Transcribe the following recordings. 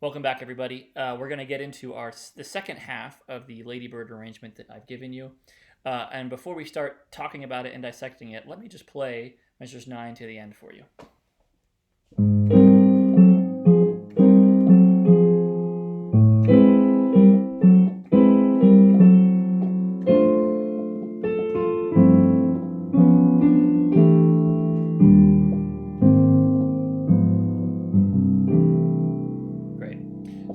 Welcome back, everybody. We're going to get into the second half of the Ladybird arrangement that I've given you. And before we start talking about it and dissecting it, let me just play measures 9 to the end for you.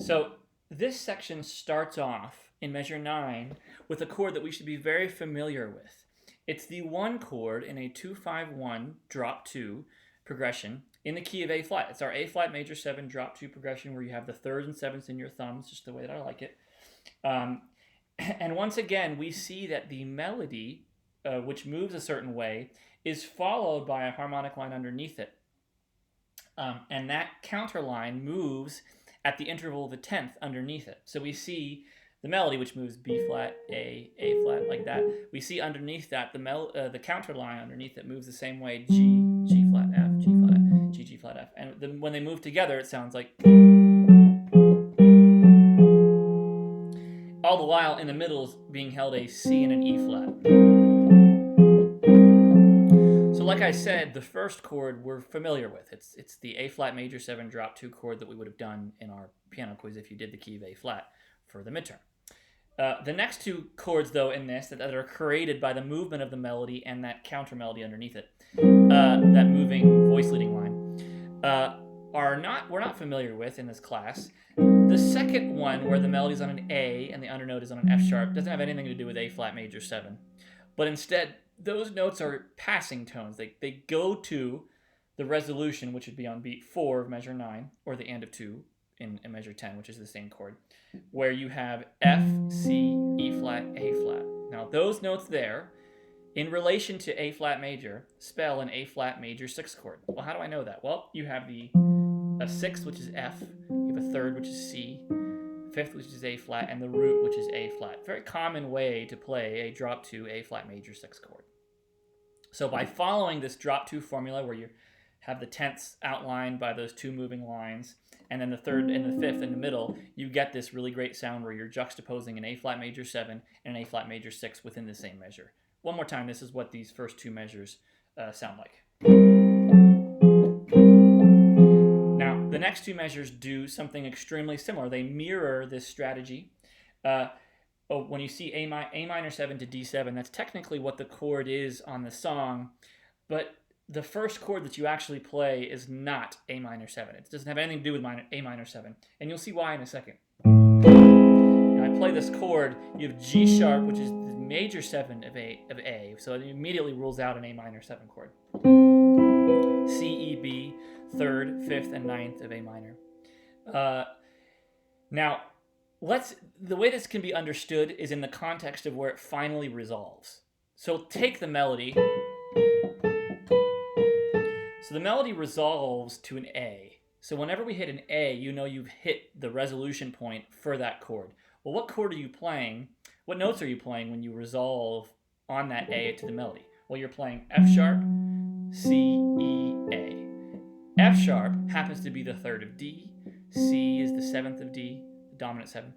So this section starts off in measure 9 with a chord that we should be very familiar with. It's the 1 chord in a 2-5-1 drop 2 progression in the key of A flat. It's our A flat major 7 drop 2 progression where you have the thirds and sevenths in your thumbs, just the way that I like it. And once again, we see that the melody, which moves a certain way, is followed by a harmonic line underneath it. And that counter line moves at the interval of a tenth underneath it. So we see the melody, which moves B flat, A flat, like that. We see underneath that the counter line underneath it moves the same way: G, G flat, F, G flat, G, G flat, F. And when they move together, it sounds like. All the while, in the middle is being held a C and an E flat. So like I said, the first chord we're familiar with. It's the A flat major 7 drop 2 chord that we would have done in our piano quiz if you did the key of A flat for the midterm. The next two chords, though, in this that are created by the movement of the melody and that counter melody underneath it, that moving voice leading line, we're not familiar with in this class. The second one, where the melody's on an A and the undernote is on an F sharp, doesn't have anything to do with A flat major 7, but instead those notes are passing tones. They go to the resolution, which would be on beat 4 of measure 9, or the and of 2 in measure 10, which is the same chord, where you have F, C, E flat, A flat. Now those notes there, in relation to A flat major, spell an A flat major 6 chord. Well, how do I know that? Well, you have a 6th, which is F, you have a 3rd, which is C, 5th, which is A flat, and the root, which is A flat. Very common way to play a drop 2 A flat major 6 chord. So by following this drop 2 formula, where you have the tenths outlined by those two moving lines, and then the 3rd and the 5th in the middle, you get this really great sound where you're juxtaposing an A flat major 7 and an A flat major 6 within the same measure. One more time, this is what these first two measures sound like. Now, the next two measures do something extremely similar. They mirror this strategy. When you see A minor 7 to D7, that's technically what the chord is on the song, but the first chord that you actually play is not A minor 7. It doesn't have anything to do with A minor 7, and you'll see why in a second. Now, I play this chord, you have G sharp, which is the major 7 of A, so it immediately rules out an A minor 7 chord. C, E, B, 3rd, 5th, and 9th of A minor. Now, the way this can be understood is in the context of where it finally resolves. So take the melody. So the melody resolves to an A. So whenever we hit an A, you know you've hit the resolution point for that chord. Well, what chord are you playing? What notes are you playing when you resolve on that A to the melody? Well, you're playing F sharp, C, E, A. F sharp happens to be the 3rd of D. C is the 7th of D, the dominant 7.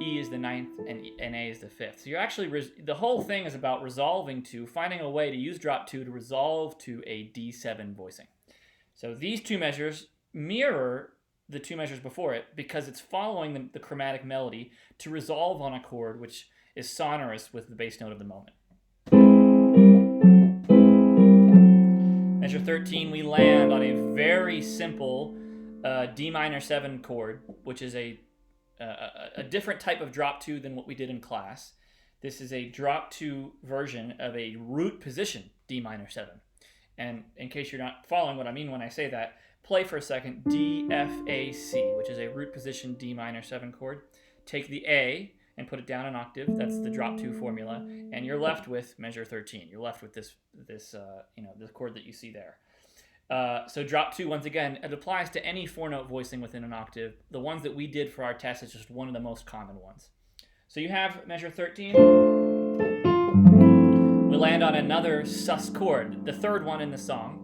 E is the 9th, and A is the 5th. So you're actually, the whole thing is about finding a way to use drop 2 to resolve to a D7 voicing. So these two measures mirror the two measures before it because it's following the chromatic melody to resolve on a chord which is sonorous with the bass note of the moment. Measure 13, we land on a very simple D minor 7 chord, which is a different type of drop 2 than what we did in class. This is a drop 2 version of a root position D minor 7. And in case you're not following what I mean when I say that, play for a second D, F, A, C, which is a root position D minor 7 chord. Take the A and put it down an octave. That's the drop 2 formula. And you're left with measure 13. You're left with this chord that you see there. So drop 2, once again, it applies to any 4-note voicing within an octave. The ones that we did for our test is just one of the most common ones. So you have measure 13. We land on another sus chord, the 3rd one in the song.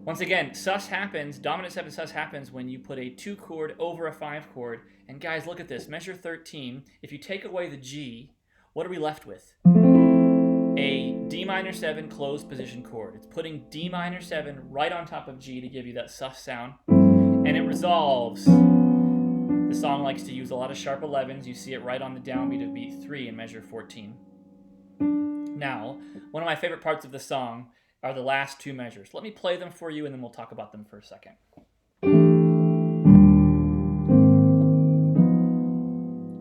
Once again, sus happens, dominant 7 sus happens when you put a 2 chord over a 5 chord. And guys, look at this, measure 13. If you take away the G, what are we left with? A D minor 7 closed position chord. It's putting D minor 7 right on top of G to give you that sus sound. And it resolves. The song likes to use a lot of sharp 11s. You see it right on the downbeat of beat 3 in measure 14. Now, one of my favorite parts of the song are the last 2 measures. Let me play them for you and then we'll talk about them for a second.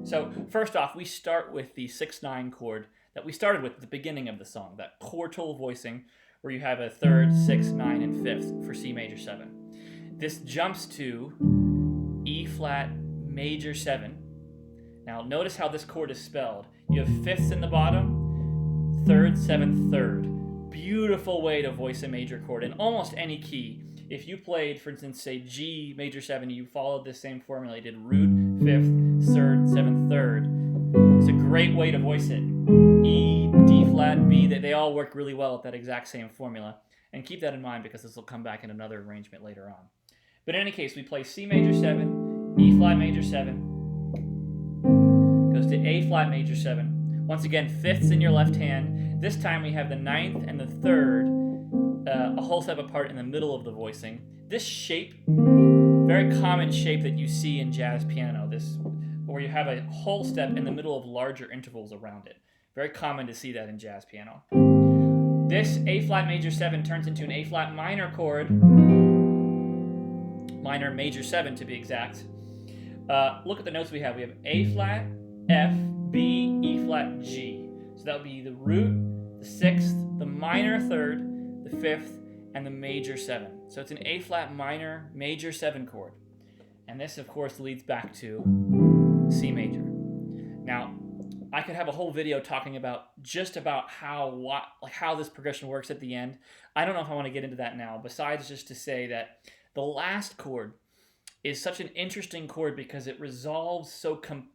So first off, we start with the 6-9 chord that we started with at the beginning of the song, that quartal voicing where you have a 3rd, 6th, 9, and 5th for C major 7. This jumps to E flat major 7. Now notice how this chord is spelled. You have 5ths in the bottom, 3rd, 7th, 3rd. Beautiful way to voice a major chord in almost any key. If you played, for instance, say G major 7, you followed this same formula. You did root, 5th, 3rd, 7th, 3rd. It's a great way to voice it. E, D flat, B, they all work really well at that exact same formula. And keep that in mind because this will come back in another arrangement later on. But in any case, we play C major 7, E flat major 7, goes to A flat major 7. Once again, 5ths in your left hand. This time we have the 9th and the 3rd a whole step apart in the middle of the voicing. This shape, very common shape that you see in jazz piano, this where you have a whole step in the middle of larger intervals around it. Very common to see that in jazz piano. This A flat major 7 turns into an A flat minor chord, minor major 7 to be exact. Look at the notes we have. We have A flat, F, B, E flat, G. So that would be the root, the 6th, the minor 3rd, the 5th, and the major 7. So it's an A flat minor major 7 chord. And this, of course, leads back to C major. Now, I could have a whole video talking about just about how this progression works at the end. I don't know if I want to get into that now, besides just to say that the last chord is such an interesting chord because it resolves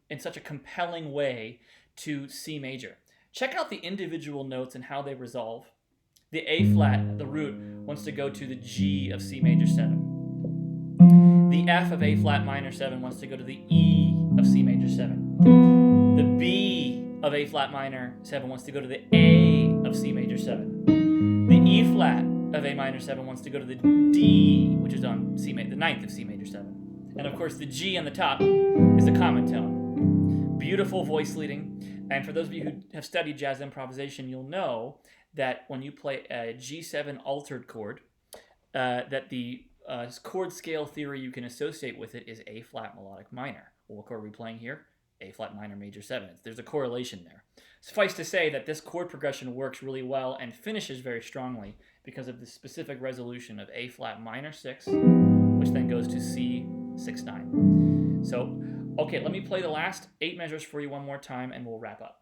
in such a compelling way to C major. Check out the individual notes and how they resolve. The A flat, the root, wants to go to the G of C major 7. The F of A flat minor 7 wants to go to the E of C major 7. The B of A flat minor 7 wants to go to the A of C major 7. The E flat of A minor 7 wants to go to the D, which is on the 9th of C major 7. And of course the G on the top is a common tone. Beautiful voice leading. And for those of you who have studied jazz improvisation, you'll know that when you play a G7 altered chord, that the chord scale theory you can associate with it is A flat melodic minor. Well, what chord are we playing here? A flat minor major 7. There's a correlation there. Suffice to say that this chord progression works really well and finishes very strongly because of the specific resolution of A flat minor 6, which then goes to C 6-9. So, okay, let me play the last 8 measures for you one more time and we'll wrap up.